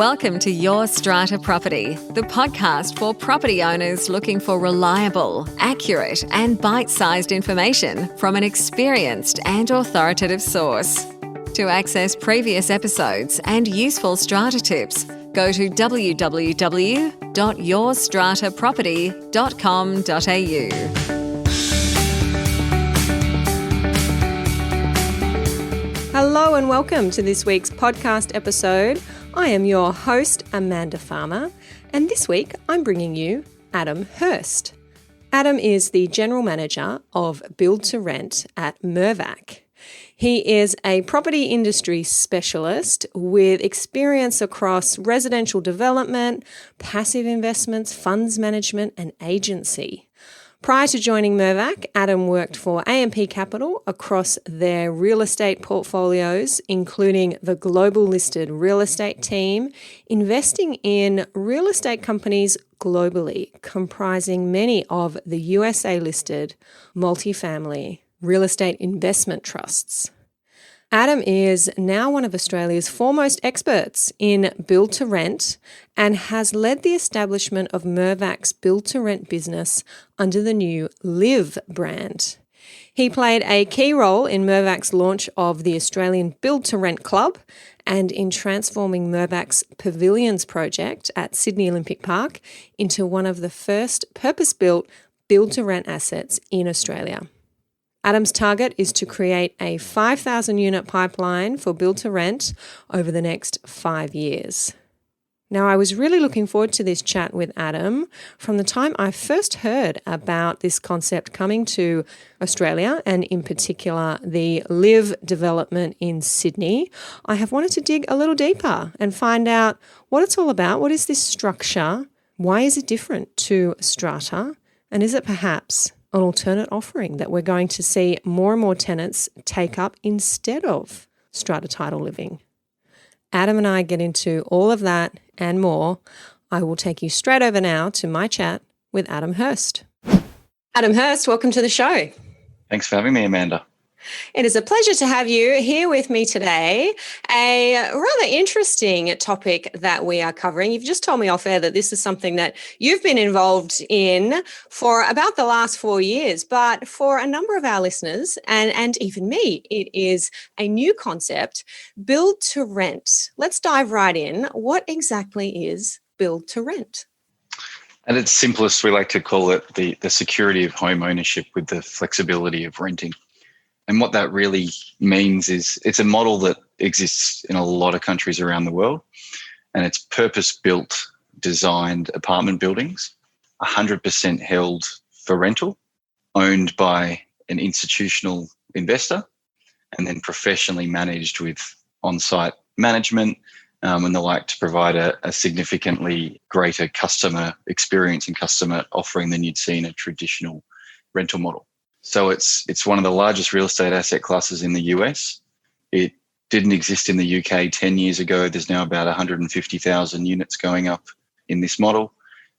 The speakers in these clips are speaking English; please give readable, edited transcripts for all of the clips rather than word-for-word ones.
Welcome to Your Strata Property, the podcast for property owners looking for reliable, accurate, and bite-sized information from an experienced and authoritative source. To access previous episodes and useful strata tips, go to www.yourstrataproperty.com.au. Hello and welcome to this week's podcast episode. I am your host, Amanda Farmer, and this week I'm bringing you Adam Hirst. Adam is the General Manager of Build to Rent at Melvac. He is a property industry specialist with experience across residential development, passive investments, funds management, and agency. Prior to joining Melvac, Adam worked for AMP Capital across their real estate portfolios, including the global listed real estate team, investing in real estate companies globally, comprising many of the USA listed multifamily real estate investment trusts. Adam is now one of Australia's foremost experts in build to rent and has led the establishment of Melvac's build to rent business under the new LIV brand. He played a key role in Melvac's launch of the Australian Build to Rent Club and in transforming Melvac's Pavilions project at Sydney Olympic Park into one of the first purpose-built build to rent assets in Australia. Adam's target is to create a 5,000 unit pipeline for build to rent over the next 5 years. Now, I was really looking forward to this chat with Adam from the time I first heard about this concept coming to Australia, and in particular the LIV development in Sydney. I have wanted to dig a little deeper and find out what it's all about. What is this structure? Why is it different to Strata? And is it perhaps an alternate offering that we're going to see more and more tenants take up instead of strata title living? Adam and I get into all of that and more. I will take you straight over now to my chat with Adam Hirst. Adam Hirst, welcome to the show. Thanks for having me, Amanda. It is a pleasure to have you here with me today. A rather interesting topic that we are covering. You've just told me off air that this is something that you've been involved in for about the last 4 years, but for a number of our listeners and even me, it is a new concept, build to rent. Let's dive right in. What exactly is build to rent? At its simplest, we like to call it the security of home ownership with the flexibility of renting. And what that really means is it's a model that exists in a lot of countries around the world, and it's purpose-built, designed apartment buildings, 100% held for rental, owned by an institutional investor, and then professionally managed with on-site management and the like to provide a significantly greater customer experience and customer offering than you'd see in a traditional rental model. So it's one of the largest real estate asset classes in the US. It didn't exist in the UK 10 years ago. There's now about 150,000 units going up in this model.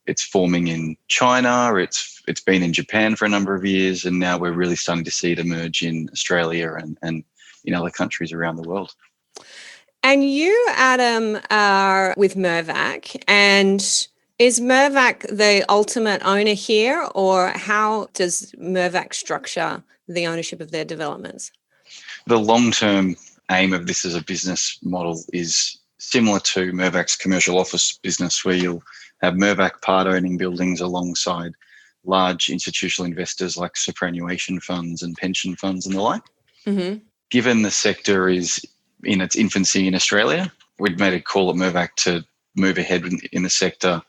It's forming in China. It's been in Japan for a number of years, and now we're really starting to see it emerge in Australia and in other countries around the world. And you, Adam, are with Melvac, and is Melvac the ultimate owner here, or how does Melvac structure the ownership of their developments? The long-term aim of this as a business model is similar to Melvac's commercial office business, where you'll have Melvac part-owning buildings alongside large institutional investors like superannuation funds and pension funds and the like. Mm-hmm. Given the sector is in its infancy in Australia, we'd made a call at Melvac to move ahead in the sector,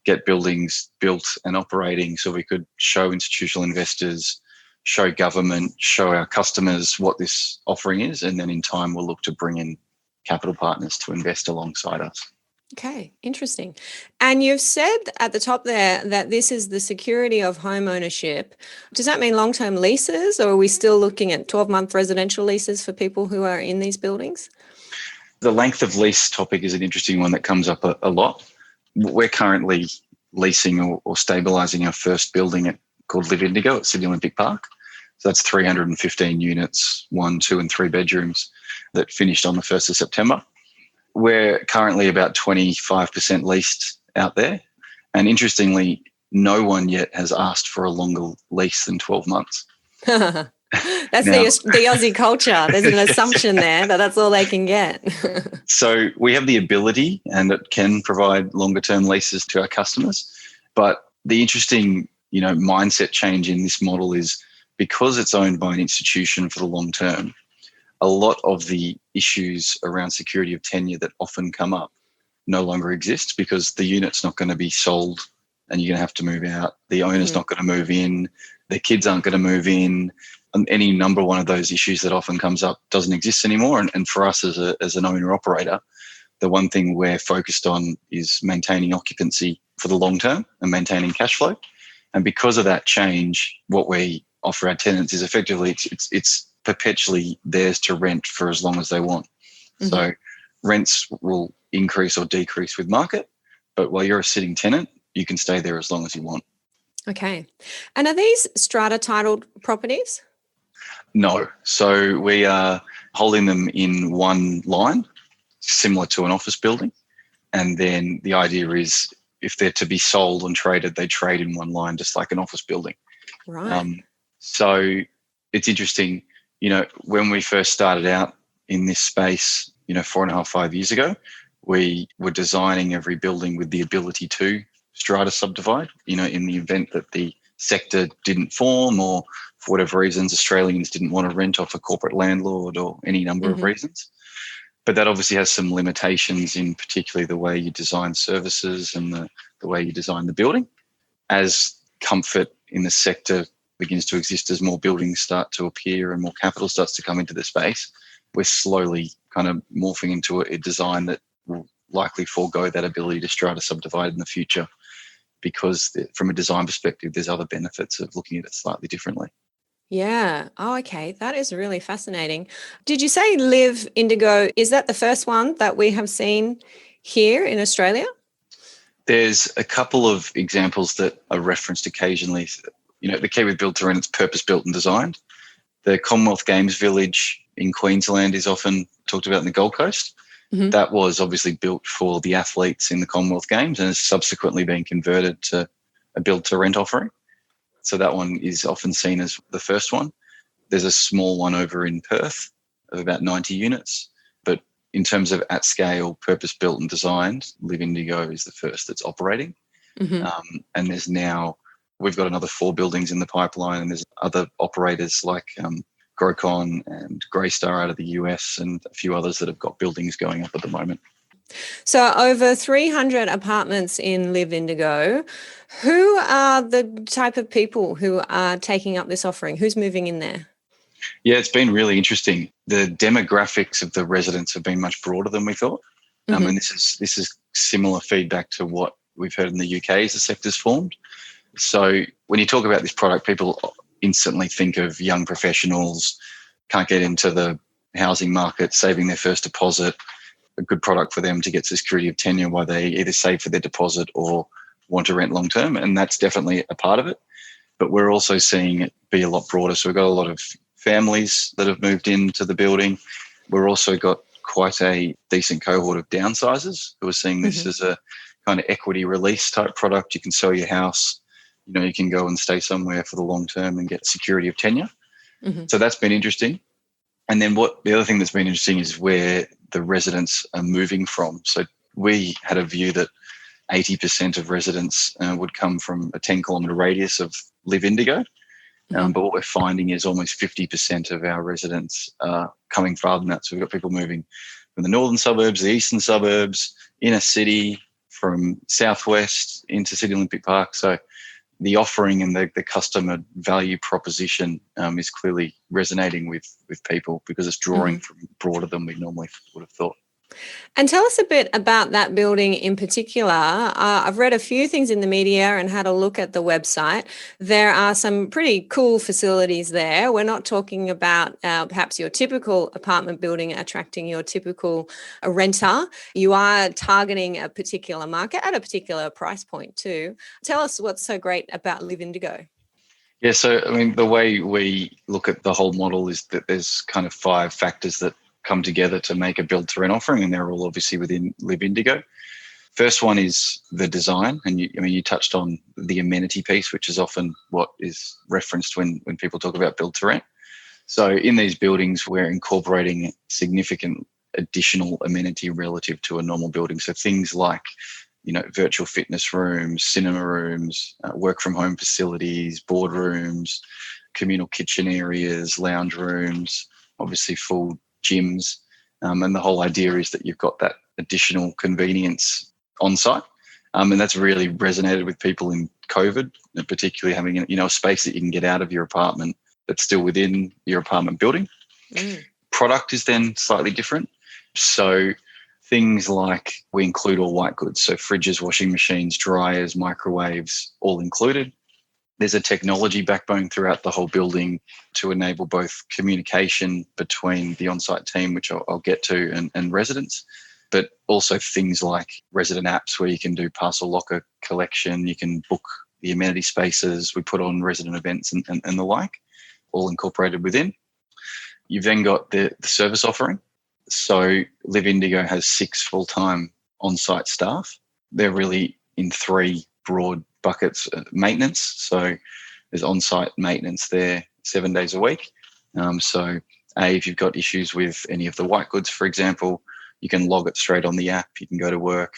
get buildings built and operating so we could show institutional investors, show government, show our customers what this offering is, and then in time we'll look to bring in capital partners to invest alongside us. Okay, interesting. And you've said at the top there that this is the security of home ownership. Does that mean long-term leases, or are we still looking at 12-month residential leases for people who are in these buildings? The length of lease topic is an interesting one that comes up a lot. We're currently leasing or stabilising our first building called LIV Indigo at Sydney Olympic Park. So that's 315 units, 1, 2 and 3 bedrooms that finished on the 1st of September. we're currently about 25% leased out there. And interestingly, no one yet has asked for a longer lease than 12 months. That's Now, the Aussie culture. There's an assumption there that that's all they can get. So we have the ability, and it can provide longer term leases to our customers. But the interesting, mindset change in this model is because it's owned by an institution for the long term, a lot of the issues around security of tenure that often come up no longer exist because the unit's not going to be sold and you're going to have to move out. The owner's not going to move in. The kids aren't going to move in. And any number one of those issues that often comes up doesn't exist anymore. And for us as an owner-operator, the one thing we're focused on is maintaining occupancy for the long term and maintaining cash flow. And because of that change, what we offer our tenants is effectively it's perpetually theirs to rent for as long as they want. Mm-hmm. So rents will increase or decrease with market, but while you're a sitting tenant, you can stay there as long as you want. Okay. And are these strata titled properties? No. So we are holding them in one line, similar to an office building. And then the idea is if they're to be sold and traded, they trade in one line, just like an office building. Right. So it's interesting, when we first started out in this space, 4.5, 5 years ago, we were designing every building with the ability to strata subdivide, in the event that the sector didn't form or for whatever reasons, Australians didn't want to rent off a corporate landlord or any number of reasons. But that obviously has some limitations in particularly the way you design services and the way you design the building. As comfort in the sector begins to exist, as more buildings start to appear and more capital starts to come into the space, we're slowly kind of morphing into a design that will likely forego that ability to strata subdivide in the future because from a design perspective, there's other benefits of looking at it slightly differently. Yeah. Oh, okay. That is really fascinating. Did you say LIV Indigo? Is that the first one that we have seen here in Australia? There's a couple of examples that are referenced occasionally. The key with build to rent, it's purpose built and designed. The Commonwealth Games Village in Queensland is often talked about in the Gold Coast. Mm-hmm. That was obviously built for the athletes in the Commonwealth Games and has subsequently been converted to a build to rent offering. So that one is often seen as the first one. There's a small one over in Perth of about 90 units. But in terms of at scale, purpose built and designed, LIV Indigo is the first that's operating. Mm-hmm. And we've got another 4 buildings in the pipeline, and there's other operators like Grocon and Greystar out of the US and a few others that have got buildings going up at the moment. So over 300 apartments in LIV Indigo. Who are the type of people who are taking up this offering? Who's moving in there? Yeah, it's been really interesting. The demographics of the residents have been much broader than we thought. Mm-hmm. And this is similar feedback to what we've heard in the UK as the sector's formed. So when you talk about this product, people instantly think of young professionals, can't get into the housing market, saving their first deposit, a good product for them to get security of tenure while they either save for their deposit or want to rent long term. And that's definitely a part of it. But we're also seeing it be a lot broader. So we've got a lot of families that have moved into the building. We've also got quite a decent cohort of downsizers who are seeing this as a kind of equity release type product. You can sell your house, you can go and stay somewhere for the long term and get security of tenure. Mm-hmm. So that's been interesting. And then the other thing that's been interesting is where the residents are moving from. So we had a view that 80% of residents would come from a 10-kilometre radius of LIV Indigo. But what we're finding is almost 50% of our residents are coming farther than that. So we've got people moving from the northern suburbs, the eastern suburbs, inner city, from southwest into City Olympic Park. So the offering and the customer value proposition is clearly resonating with people because it's drawing from broader than we normally would have thought. And tell us a bit about that building in particular. I've read a few things in the media and had a look at the website. There are some pretty cool facilities there. We're not talking about perhaps your typical apartment building attracting your typical renter. You are targeting a particular market at a particular price point too. Tell us what's so great about LIV Indigo. Yeah, so the way we look at the whole model is that there's kind of 5 factors that come together to make a build to rent offering, and they're all obviously within LIV Indigo. First one is the design, and you touched on the amenity piece, which is often what is referenced when people talk about build to rent. So in these buildings, we're incorporating significant additional amenity relative to a normal building. So things like, virtual fitness rooms, cinema rooms, work from home facilities, boardrooms, communal kitchen areas, lounge rooms, obviously full gyms. And the whole idea is that you've got that additional convenience on site. And that's really resonated with people in COVID, and particularly having a space that you can get out of your apartment that's still within your apartment building. Product is then slightly different. So things like we include all white goods, so fridges, washing machines, dryers, microwaves, all included. There's a technology backbone throughout the whole building to enable both communication between the on-site team, which I'll get to, and residents, but also things like resident apps where you can do parcel locker collection, you can book the amenity spaces, we put on resident events and the like, all incorporated within. You've then got the service offering. So LIV Indigo has 6 full-time on-site staff. They're really in 3 broad buckets. Maintenance, so there's on-site maintenance there 7 days a week. So if you've got issues with any of the white goods, for example, you can log it straight on the app. You can go to work.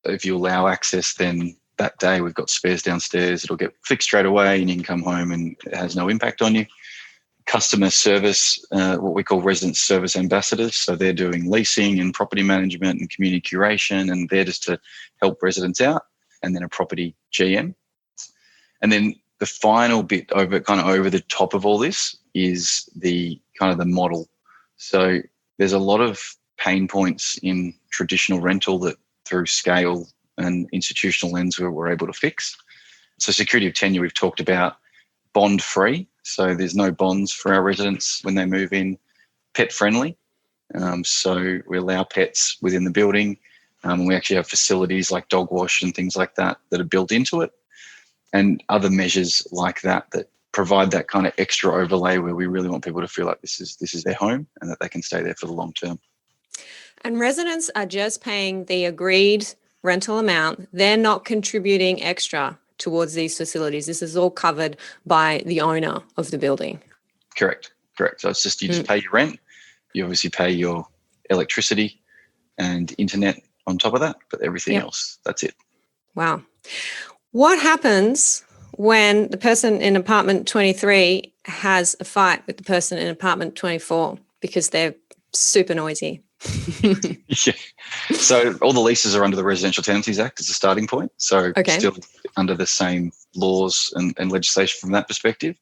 If you allow access, then that day we've got spares downstairs. It'll get fixed straight away and you can come home and it has no impact on you. Customer service, what we call resident service ambassadors. So they're doing leasing and property management and community curation, and they're just to help residents out. And then a property GM. And then the final bit over the top of all this is the model. So there's a lot of pain points in traditional rental that through scale and institutional lens we're able to fix. So security of tenure we've talked about, bond free. So there's no bonds for our residents when they move in. Pet friendly. So we allow pets within the building. We actually have facilities like dog wash and things like that are built into it, and other measures like that provide that kind of extra overlay where we really want people to feel like this is their home and that they can stay there for the long term. And residents are just paying the agreed rental amount. They're not contributing extra towards these facilities. This is all covered by the owner of the building. Correct. So it's just you just pay your rent. You obviously pay your electricity and internet on top of that, but everything else, that's it. Wow. What happens when the person in apartment 23 has a fight with the person in apartment 24 because they're super noisy? Yeah. So all the leases are under the Residential Tenancies Act as a starting point. So still under the same laws and legislation from that perspective.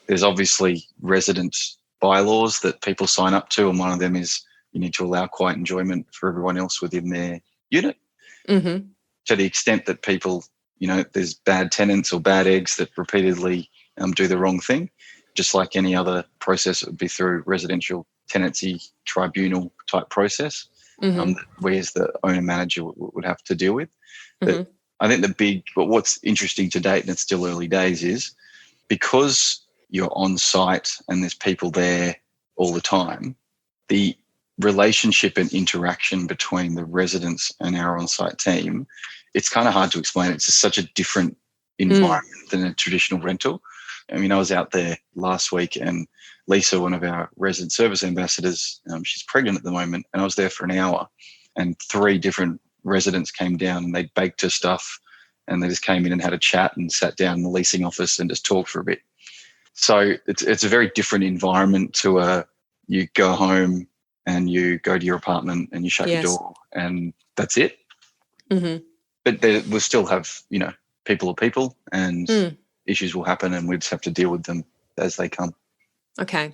There's obviously resident bylaws that people sign up to, and one of them is you need to allow quiet enjoyment for everyone else within their unit. To the extent that people, there's bad tenants or bad eggs that repeatedly do the wrong thing, just like any other process, it would be through residential tenancy tribunal type process, whereas the owner manager would have to deal with. But I think what's interesting to date, and it's still early days, is because you're on site and there's people there all the time, the relationship and interaction between the residents and our on-site team, it's kind of hard to explain. It's just such a different environment than a traditional rental. I mean, I was out there last week and Lisa, one of our resident service ambassadors, she's pregnant at the moment, and I was there for an hour and 3 different residents came down and they baked her stuff and they just came in and had a chat and sat down in the leasing office and just talked for a bit. So it's a very different environment to you go home and you go to your apartment and you shut your door and that's it. But we'll still have, people are people and issues will happen and we just have to deal with them as they come. Okay.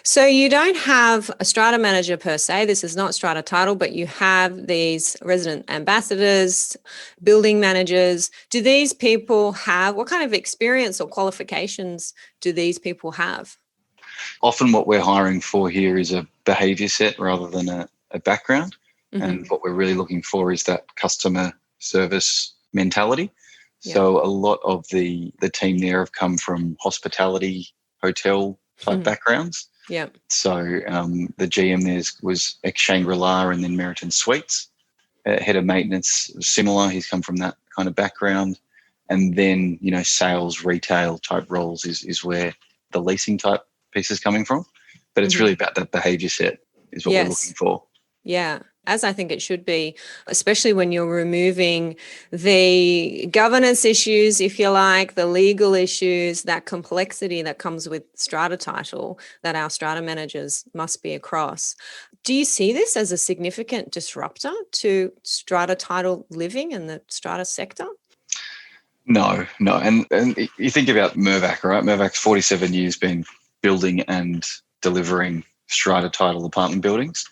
So you don't have a strata manager per se. This is not strata title, but you have these resident ambassadors, building managers. Do these people what kind of experience or qualifications do these people have? Often what we're hiring for here is a behaviour set rather than a background. And what we're really looking for is that customer service mentality. So a lot of the team there have come from hospitality, hotel type backgrounds. Yeah. So the GM there was ex-Shangri-La and then Meriton Suites. Head of maintenance, similar. He's come from that kind of background. And then, sales, retail type roles is where the leasing type piece is coming from. But it's really about that behaviour set is what we're looking for. Yeah, as I think it should be, especially when you're removing the governance issues, if you like, the legal issues, that complexity that comes with strata title that our strata managers must be across. Do you see this as a significant disruptor to strata title living and the strata sector? No. And you think about Mirvac, right? Mirvac's 47 years been building and delivering strata title apartment buildings.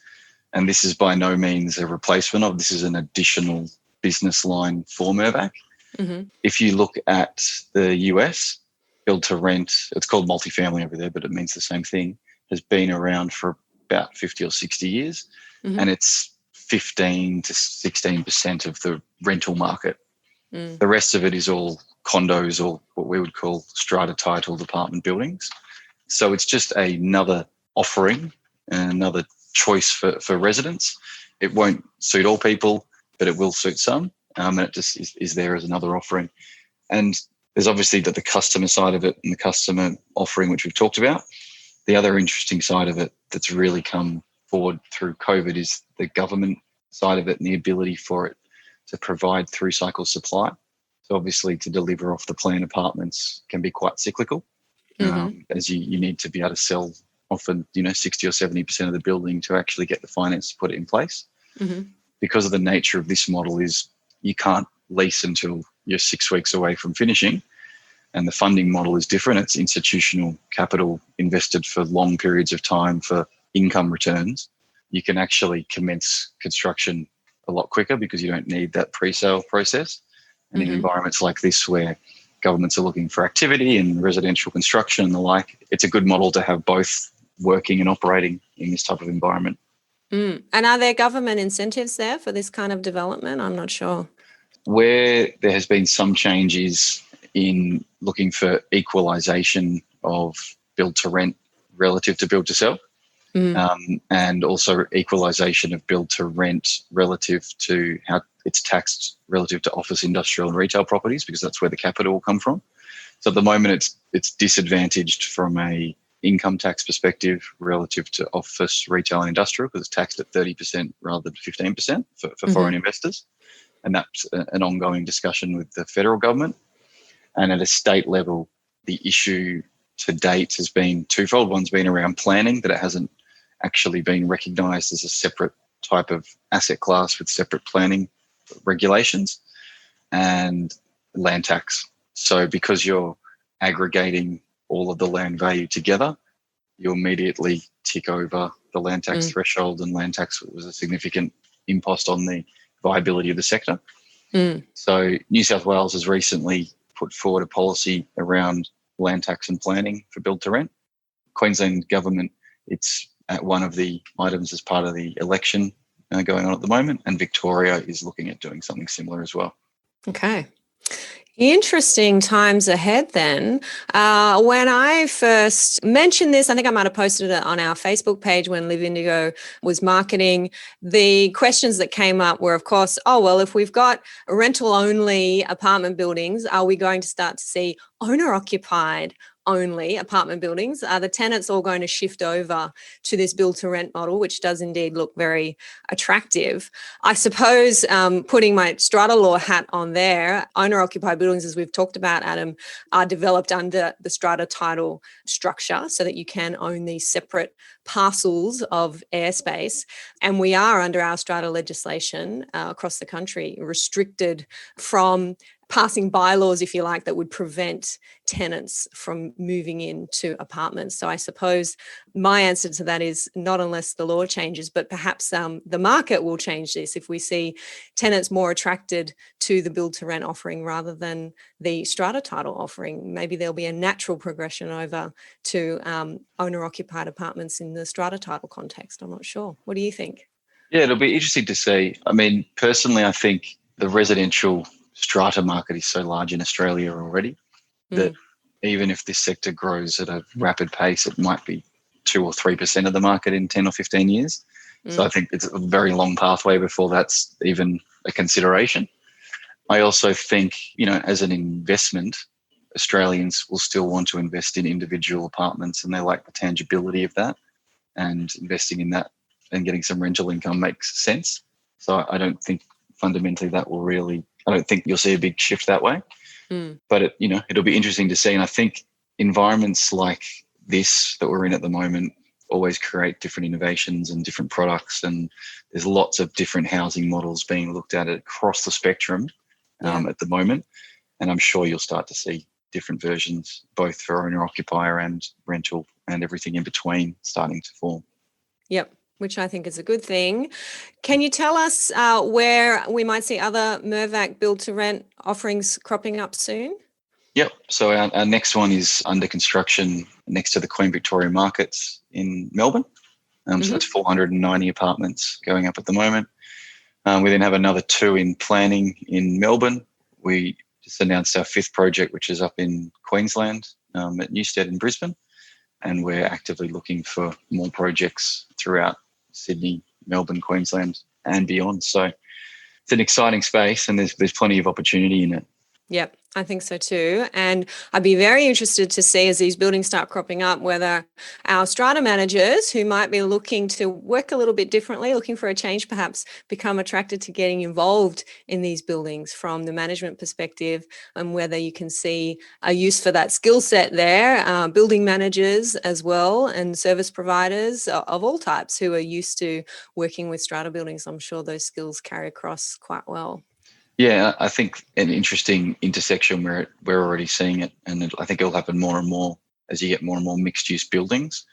And this is by no means a replacement of, this is an additional business line for Mirvac. Mm-hmm. If you look at the US, build to rent, it's called multifamily over there, but it means the same thing, has been around for about 50 or 60 years. Mm-hmm. And it's 15 to 16% of the rental market. Mm. The rest of it is all condos or what we would call strata titled apartment buildings. So it's just another offering and another choice for residents. It won't suit all people, but it will suit some. And it just is there as another offering. And there's obviously the customer side of it and the customer offering, which we've talked about. The other interesting side of it that's really come forward through COVID is the government side of it and the ability for it to provide through cycle supply. So obviously to deliver off the plan apartments can be quite cyclical, as you need to be able to sell often, 60 or 70% of the building to actually get the finance to put it in place. Mm-hmm. Because of the nature of this model is you can't lease until you're 6 weeks away from finishing. And the funding model is different. It's institutional capital invested for long periods of time for income returns. You can actually commence construction a lot quicker because you don't need that pre-sale process. And in environments like this where governments are looking for activity and residential construction and the like, it's a good model to have both working and operating in this type of environment. And are there government incentives there for this kind of development? I'm not sure. Where there has been some changes in looking for equalisation of build to rent relative to build to sell, and also equalisation of build to rent relative to how it's taxed relative to office, industrial and retail properties, because that's where the capital will come from. So at the moment it's disadvantaged from a income tax perspective relative to office, retail and industrial because it's taxed at 30% rather than 15% for foreign investors. And that's an ongoing discussion with the federal government. And at a state level, the issue to date has been twofold. One's been around planning, that it hasn't actually been recognised as a separate type of asset class with separate planning regulations, and land tax. So because you're aggregating all of the land value together, you immediately tick over the land tax threshold, and land tax was a significant impost on the viability of the sector. So New South Wales has recently put forward a policy around land tax and planning for build to rent. Queensland government, it's at one of the items as part of the election going on at the moment, and Victoria is looking at doing something similar as well. Okay. Interesting times ahead then. When I first mentioned this, I think I might have posted it on our Facebook page when LIV Indigo was marketing. The questions that came up were, of course, if we've got rental-only apartment buildings, are we going to start to see owner-occupied only apartment buildings? Are the tenants all going to shift over to this build-to-rent model, which does indeed look very attractive? I suppose putting my strata law hat on there, owner-occupied buildings, as we've talked about, Adam, are developed under the strata title structure so that you can own these separate parcels of airspace. And we are, under our strata legislation across the country, restricted from passing bylaws, if you like, that would prevent tenants from moving into apartments. So I suppose my answer to that is not unless the law changes, but perhaps the market will change this if we see tenants more attracted to the build to rent offering rather than the strata title offering. Maybe there'll be a natural progression over to owner occupied apartments in the strata title context. I'm not sure. What do you think? Yeah, it'll be interesting to see. I mean, personally, I think the residential strata market is so large in Australia already that even if this sector grows at a rapid pace, it might be 2 or 3% of the market in 10 or 15 years. So I think it's a very long pathway before that's even a consideration. I also think, as an investment, Australians will still want to invest in individual apartments, and they like the tangibility of that, and investing in that and getting some rental income makes sense. So I don't think fundamentally I don't think you'll see a big shift that way. But it'll be interesting to see. And I think environments like this that we're in at the moment always create different innovations and different products, and there's lots of different housing models being looked at across the spectrum at the moment, and I'm sure you'll start to see different versions both for owner-occupier and rental and everything in between starting to form. Yep, which I think is a good thing. Can you tell us where we might see other Mirvac build-to-rent offerings cropping up soon? Yep. So our next one is under construction next to the Queen Victoria Markets in Melbourne. So that's 490 apartments going up at the moment. We then have another 2 in planning in Melbourne. We just announced our 5th project, which is up in Queensland at Newstead in Brisbane. And we're actively looking for more projects throughout Sydney, Melbourne, Queensland and beyond. So it's an exciting space, and there's plenty of opportunity in it. Yep, I think so too. And I'd be very interested to see, as these buildings start cropping up, whether our strata managers who might be looking to work a little bit differently, looking for a change perhaps, become attracted to getting involved in these buildings from the management perspective, and whether you can see a use for that skill set there, building managers as well, and service providers of all types who are used to working with strata buildings. I'm sure those skills carry across quite well. Yeah, I think an interesting intersection where we're already seeing it, and I think it'll happen more and more as you get more and more mixed-use buildings,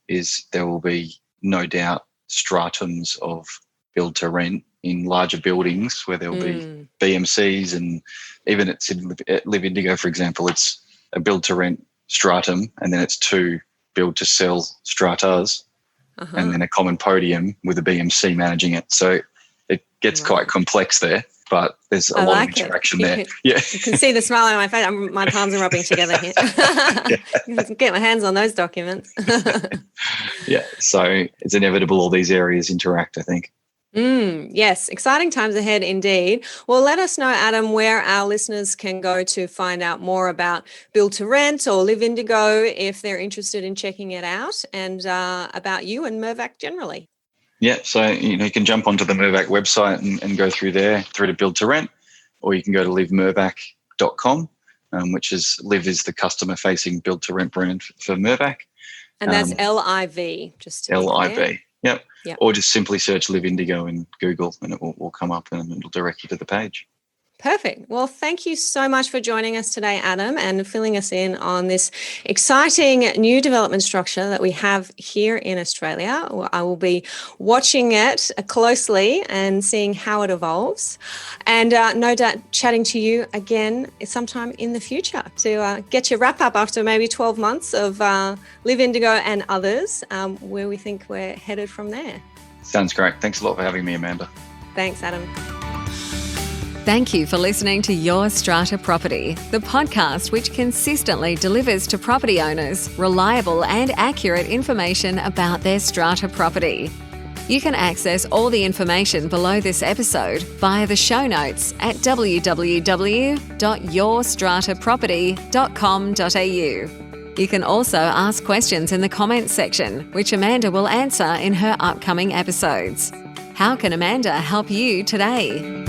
is there will be no doubt stratums of build-to-rent in larger buildings where there will be BMCs, and even at LIV Indigo, for example, it's a build-to-rent stratum, and then it's 2 build-to-sell stratas, and then a common podium with a BMC managing it. So it gets quite complex there. But there's a lot of interaction there. You can see the smile on my face. My palms are rubbing together here. Get my hands on those documents. Yeah, so it's inevitable all these areas interact, I think. Yes, exciting times ahead indeed. Well, let us know, Adam, where our listeners can go to find out more about Build to Rent or LIV Indigo if they're interested in checking it out, and about you and Mirvac generally. Yeah, so you can jump onto the Melvac website and go through there through to Build to Rent, or you can go to livmirvac.com, which is LIV is the customer-facing Build to Rent brand for Mirvac. And that's LIV, just to LIV. Yep. Or just simply search LIV Indigo in Google and it will come up and it'll direct you to the page. Perfect. Well, thank you so much for joining us today, Adam, and filling us in on this exciting new development structure that we have here in Australia. I will be watching it closely and seeing how it evolves, and no doubt chatting to you again sometime in the future to get your wrap up after maybe 12 months of LIV Indigo and others, where we think we're headed from there. Sounds great. Thanks a lot for having me, Amanda. Thanks, Adam. Thank you for listening to Your Strata Property, the podcast which consistently delivers to property owners reliable and accurate information about their strata property. You can access all the information below this episode via the show notes at www.yourstrataproperty.com.au. You can also ask questions in the comments section, which Amanda will answer in her upcoming episodes. How can Amanda help you today?